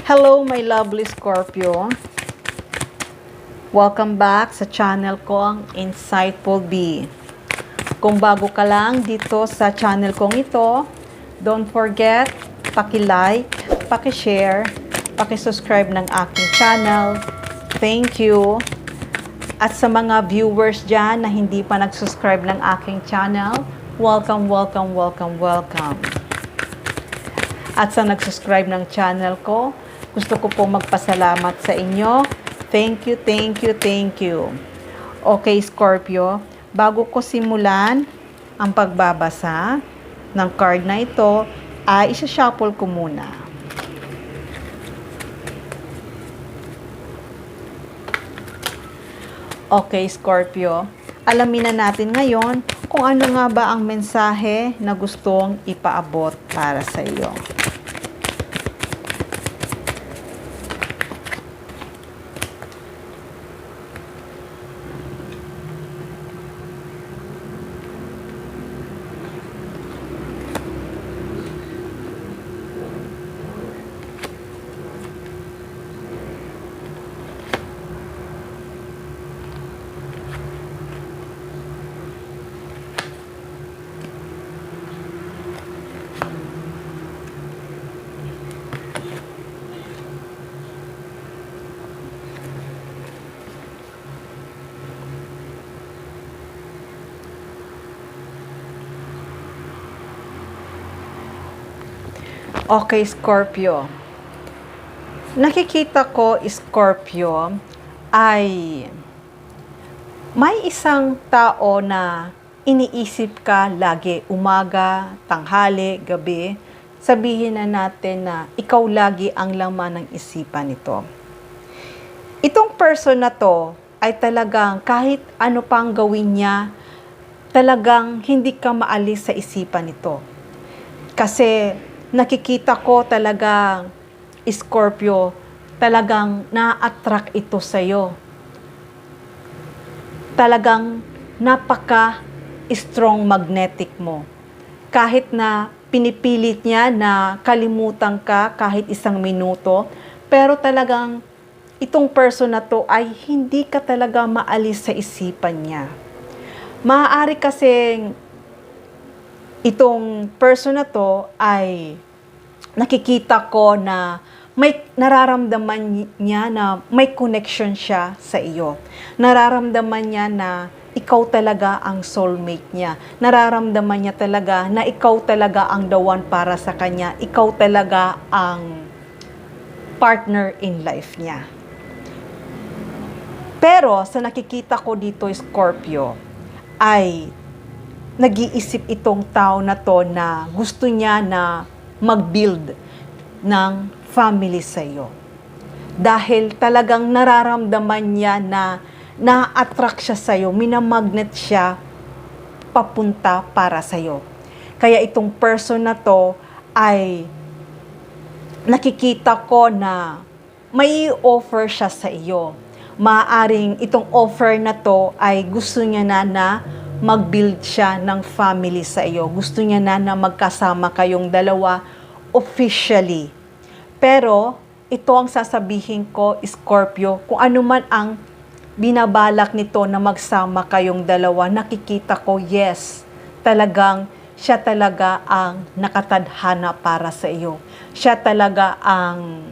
Hello, my lovely Scorpio. Welcome back sa channel ko, ang Insightful Bee. Kung bago ka lang dito sa channel kong ito, don't forget, paki-like, paki-share, paki-subscribe ng aking channel. Thank you. At sa mga viewers dyan na hindi pa nag-subscribe ng aking channel, welcome, welcome, welcome, welcome. At sa nag-subscribe ng channel ko, gusto ko po magpasalamat sa inyo. Thank you, thank you, thank you. Okay, Scorpio, bago ko simulan ang pagbabasa ng card na ito, ay isa-shuffle ko muna. Okay, Scorpio, alamin na natin ngayon kung ano nga ba ang mensahe na gustong ipaabot para sa iyo. Okay, Scorpio. Nakikita ko, Scorpio, ay may isang tao na iniisip ka lagi, umaga, tanghali, gabi. Sabihin na natin na ikaw lagi ang laman ng isipan nito. Itong person na to ay talagang kahit ano pang gawin niya, talagang hindi ka maalis sa isipan nito. Kasi nakikita ko talagang, Scorpio, talagang na-attract ito sa'yo. Talagang napaka-strong magnetic mo. Kahit na pinipilit niya na kalimutan ka kahit isang minuto, pero talagang itong person na to ay hindi ka talaga maalis sa isipan niya. Maaari kasing itong person na to ay nakikita ko na may nararamdaman niya na may connection siya sa iyo. Nararamdaman niya na ikaw talaga ang soulmate niya. Nararamdaman niya talaga na ikaw talaga ang the one para sa kanya. Ikaw talaga ang partner in life niya. Pero sa nakikita ko dito, Scorpio, ay nag-iisip itong tao na to na gusto niya na mag-build ng family sa iyo. Dahil talagang nararamdaman niya na na-attract siya sa iyo, minamagnet siya papunta para sa iyo. Kaya itong person na to ay nakikita ko na may offer siya sa iyo. Maaaring itong offer na to ay gusto niya na mag-build siya ng family sa iyo. Gusto niya na magkasama kayong dalawa officially. Pero, ito ang sasabihin ko, Scorpio, kung ano man ang binabalak nito na magsama kayong dalawa, nakikita ko, yes, talagang siya talaga ang nakatadhana para sa iyo. Siya talaga ang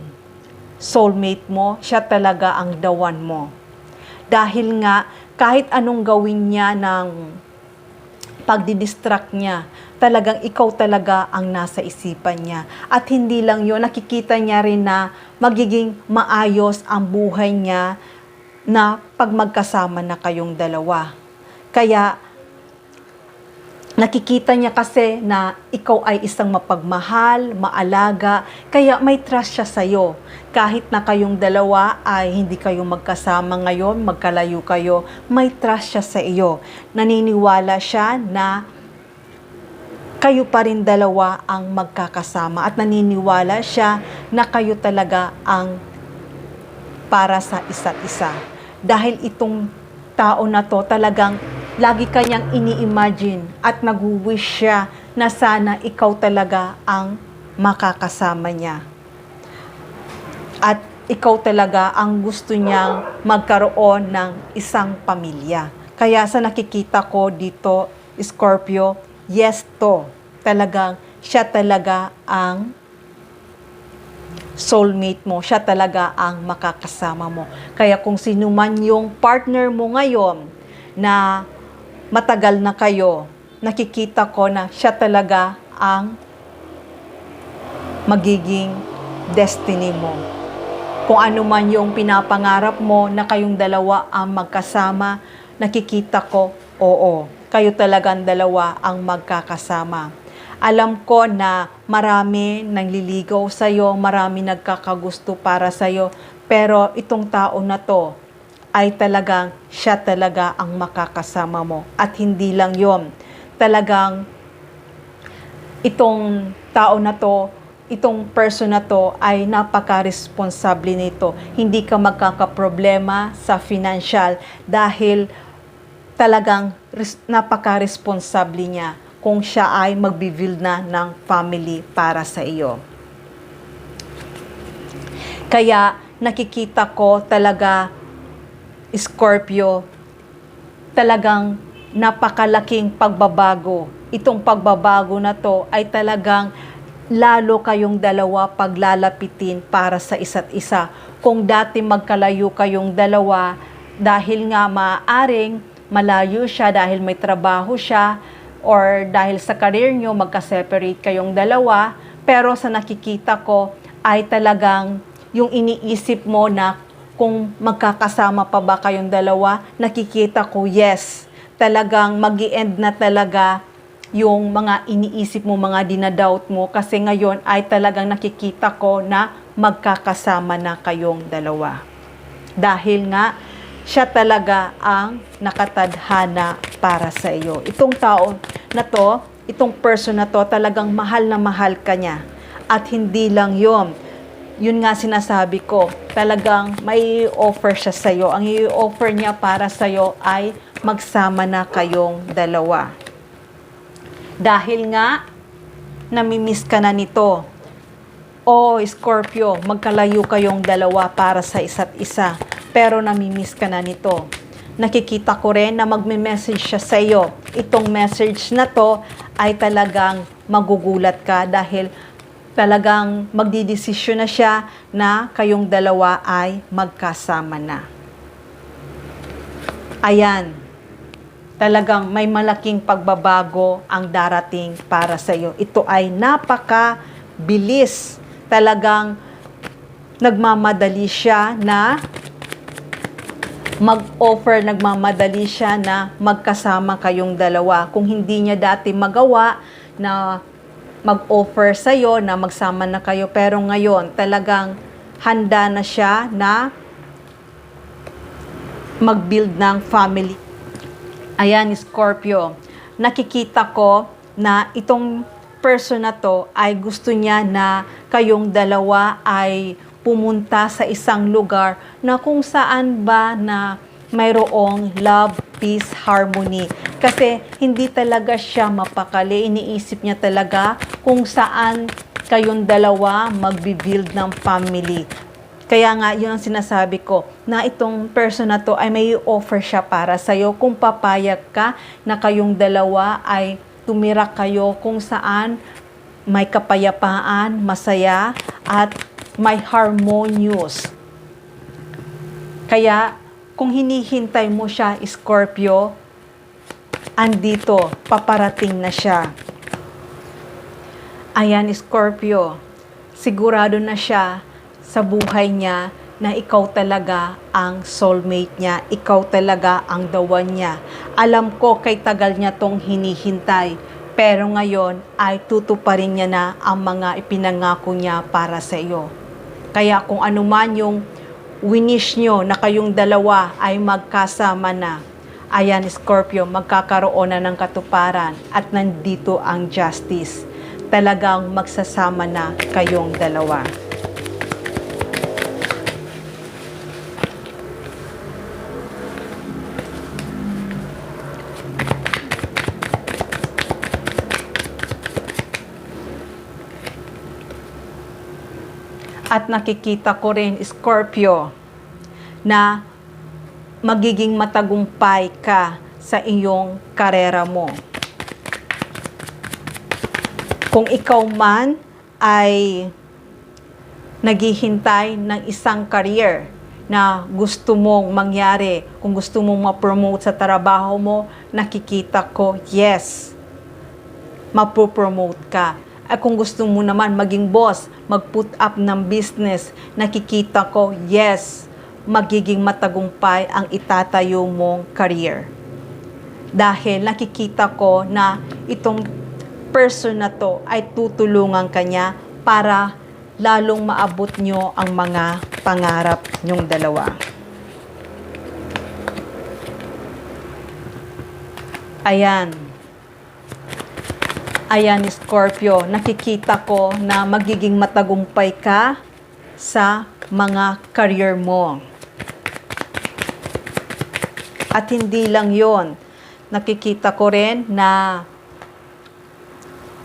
soulmate mo, siya talaga ang the one mo. Dahil nga, kahit anong gawin niya ng pagdidistract niya, talagang ikaw talaga ang nasa isipan niya. At hindi lang yun, nakikita niya rin na magiging maayos ang buhay niya na pag magkasama na kayong dalawa. Kaya, nakikita niya kasi na ikaw ay isang mapagmahal, maalaga, kaya may trust siya sa'yo. Kahit na kayong dalawa ay hindi kayo magkasama ngayon, magkalayo kayo, may trust siya sa iyo. Naniniwala siya na kayo pa rin dalawa ang magkakasama at naniniwala siya na kayo talaga ang para sa isa't isa. Dahil itong tao na to talagang lagi kanyang ini-imagine at nag-wish siya na sana ikaw talaga ang makakasama niya. at ikaw talaga ang gusto niyang magkaroon ng isang pamilya. Kaya sa nakikita ko dito, Scorpio, yes to. Talagang siya talaga ang soulmate mo. Siya talaga ang makakasama mo. Kaya kung sino man yung partner mo ngayon na matagal na kayo, nakikita ko na siya talaga ang magiging destiny mo. Kung ano man yung pinapangarap mo na kayong dalawa ang magkasama, nakikita ko, oo, kayo talagang dalawa ang magkakasama. Alam ko na marami nangliligaw sa'yo, marami nagkakagusto para sa'yo, pero itong tao na to ay talagang siya talaga ang makakasama mo. At hindi lang yon, talagang itong tao na to, itong person na to ay napaka-responsable nito. Hindi ka magkakaproblema sa financial dahil talagang napaka-responsable niya kung siya ay magbi-build na ng family para sa iyo. Kaya nakikita ko talaga, Scorpio, talagang napakalaking pagbabago. Itong pagbabago na to ay talagang lalo kayong dalawa paglalapitin para sa isa't isa. Kung dati magkalayo kayong dalawa dahil nga maaring malayo siya dahil may trabaho siya or dahil sa career nyo magka-separate kayong dalawa, pero sa nakikita ko ay talagang yung iniisip mo na kung magkakasama pa ba kayong dalawa, nakikita ko yes, talagang mag-i-end na talaga yung mga iniisip mo, mga dinadoubt mo, kasi ngayon ay talagang nakikita ko na magkakasama na kayong dalawa. Dahil nga, siya talaga ang nakatadhana para sa iyo. Itong tao na to, itong person na to, talagang mahal na mahal ka niya. At hindi lang yon. Yun nga sinasabi ko, talagang may offer siya sa iyo. Ang i-offer niya para sa iyo ay magsama na kayong dalawa. Dahil nga, namimiss ka na nito. O Scorpio, magkalayo kayong dalawa para sa isa't isa, pero namimiss ka na nito. Nakikita ko rin na magme-message siya sa iyo. Itong message na to ay talagang magugulat ka dahil talagang magdidesisyon na siya na kayong dalawa ay magkasama na. Ayan. Talagang may malaking pagbabago ang darating para sa iyo. Ito ay napaka-bilis. Talagang nagmamadali siya na mag-offer, nagmamadali siya na magkasama kayong dalawa. Kung hindi niya dati magawa na mag-offer sa iyo na magsama na kayo, pero ngayon talagang handa na siya na mag-build ng family. Ayan, Scorpio, nakikita ko na itong person na to ay gusto niya na kayong dalawa ay pumunta sa isang lugar na kung saan ba na mayroong love, peace, harmony. Kasi hindi talaga siya mapakali. Iniisip niya talaga kung saan kayong dalawa magbi-build ng family. Kaya nga, yun ang sinasabi ko, na itong person na to ay may offer siya para sa'yo kung papayag ka na kayong dalawa ay tumira kayo kung saan may kapayapaan, masaya, at may harmonious. Kaya, kung hinihintay mo siya, Scorpio, andito, paparating na siya. Ayan, Scorpio, sigurado na siya sa buhay niya na ikaw talaga ang soulmate niya, ikaw talaga ang the one niya. Alam ko kay tagal niya tong hinihintay, pero ngayon ay tutuparin niya na ang mga ipinangako niya para sa iyo. Kaya kung ano man yung winish nyo na kayong dalawa ay magkasama na, ayan Scorpio, magkakaroon na ng katuparan at nandito ang justice. Talagang magsasama na kayong dalawa. At nakikita ko rin, Scorpio, na magiging matagumpay ka sa iyong karera mo. Kung ikaw man ay naghihintay ng isang career na gusto mong mangyari, kung gusto mong ma-promote sa trabaho mo, nakikita ko, yes, mapopromote ka. At kung gusto mo naman maging boss, mag-put up ng business, nakikita ko, yes, magiging matagumpay ang itatayo mong career. Dahil nakikita ko na itong person na to ay tutulungan kanya para lalong maabot nyo ang mga pangarap nyong dalawa. Ayan. Ayan, Scorpio, nakikita ko na magiging matagumpay ka sa mga career mo. At hindi lang yon, nakikita ko rin na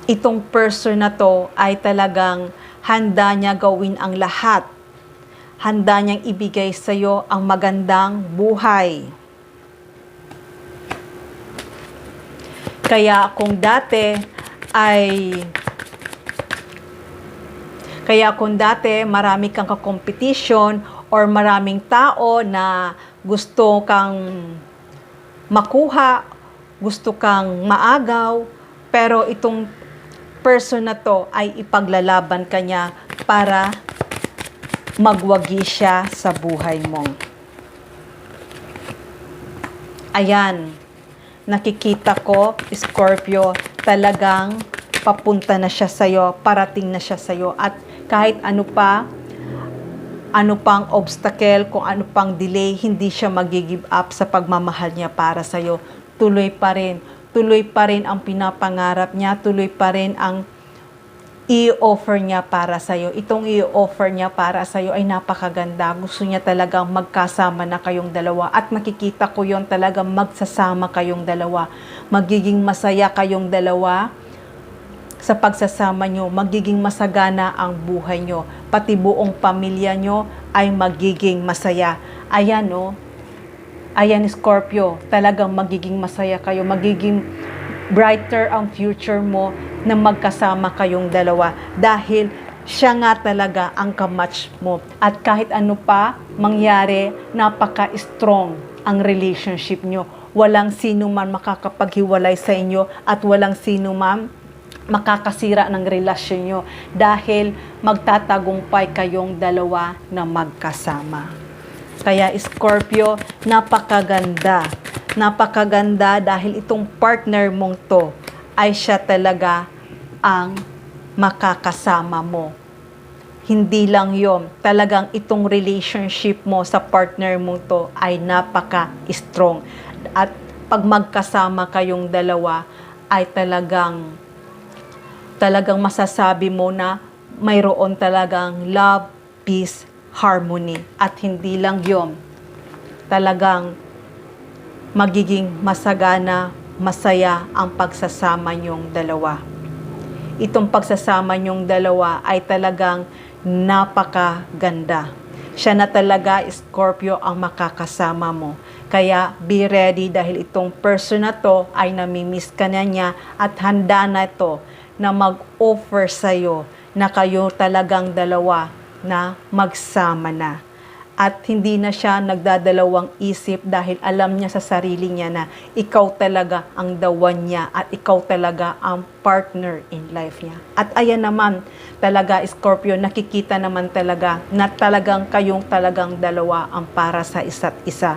itong person na to ay talagang handa niya gawin ang lahat. Handa niyang ibigay sa iyo ang magandang buhay. Kaya kung dati marami kang ka-competition or maraming tao na gusto kang makuha, gusto kang maagaw, pero itong person na to ay ipaglalaban ka niya para magwagi siya sa buhay mo. Ayan, nakikita ko, Scorpio, talagang papunta na siya sa'yo, parating na siya sa'yo. At kahit ano pang obstacle, kung ano pang delay, hindi siya mag-give up sa pagmamahal niya para sa'yo. Tuloy pa rin ang pinapangarap niya, tuloy pa rin ang i-offer niya para sa'yo. Itong i-offer niya para sa'yo ay napakaganda. Gusto niya talagang magkasama na kayong dalawa. At nakikita ko yon, talagang magsasama kayong dalawa. Magiging masaya kayong dalawa sa pagsasama nyo. Magiging masagana ang buhay nyo. Pati buong pamilya nyo ay magiging masaya. Ayan, no? Ayan, Scorpio, talagang magiging masaya kayo. Magiging brighter ang future mo na magkasama kayong dalawa dahil siya nga talaga ang kamatch mo. At kahit ano pa mangyari, napaka-strong ang relationship nyo. Walang sino man makakapaghiwalay sa inyo at walang sino man makakasira ng relasyon nyo dahil magtatagumpay kayong dalawa na magkasama. Kaya Scorpio, napakaganda. Napakaganda dahil itong partner mong to ay siya talaga ang makakasama mo. Hindi lang yon, talagang itong relationship mo sa partner mo to ay napaka-strong. At pag magkasama kayong dalawa ay talagang masasabi mo na mayroon talagang love, peace, harmony. At hindi lang yon, talagang magiging masagana, masaya ang pagsasama niyong dalawa. Itong pagsasama niyong dalawa ay talagang napakaganda. Siya na talaga, Scorpio, ang makakasama mo. Kaya be ready dahil itong person na to ay namimiss ka na niya at handa na to na mag-offer sa'yo na kayo talagang dalawa na magsama na. At hindi na siya nagdadalawang isip dahil alam niya sa sarili niya na ikaw talaga ang the one niya at ikaw talaga ang partner in life niya. At ayan naman talaga, Scorpio, nakikita naman talaga na talagang kayong talagang dalawa ang para sa isa't isa.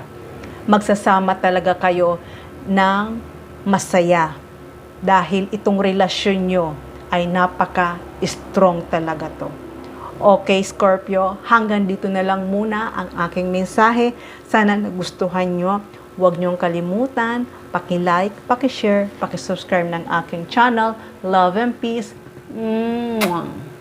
Magsasama talaga kayo ng masaya dahil itong relasyon nyo ay napaka-strong talaga to. Okay, Scorpio, hanggang dito na lang muna ang aking mensahe. Sana nagustuhan nyo. Huwag nyong kalimutan, paki-like, paki-share, paki-subscribe ng aking channel. Love and peace. Mwah!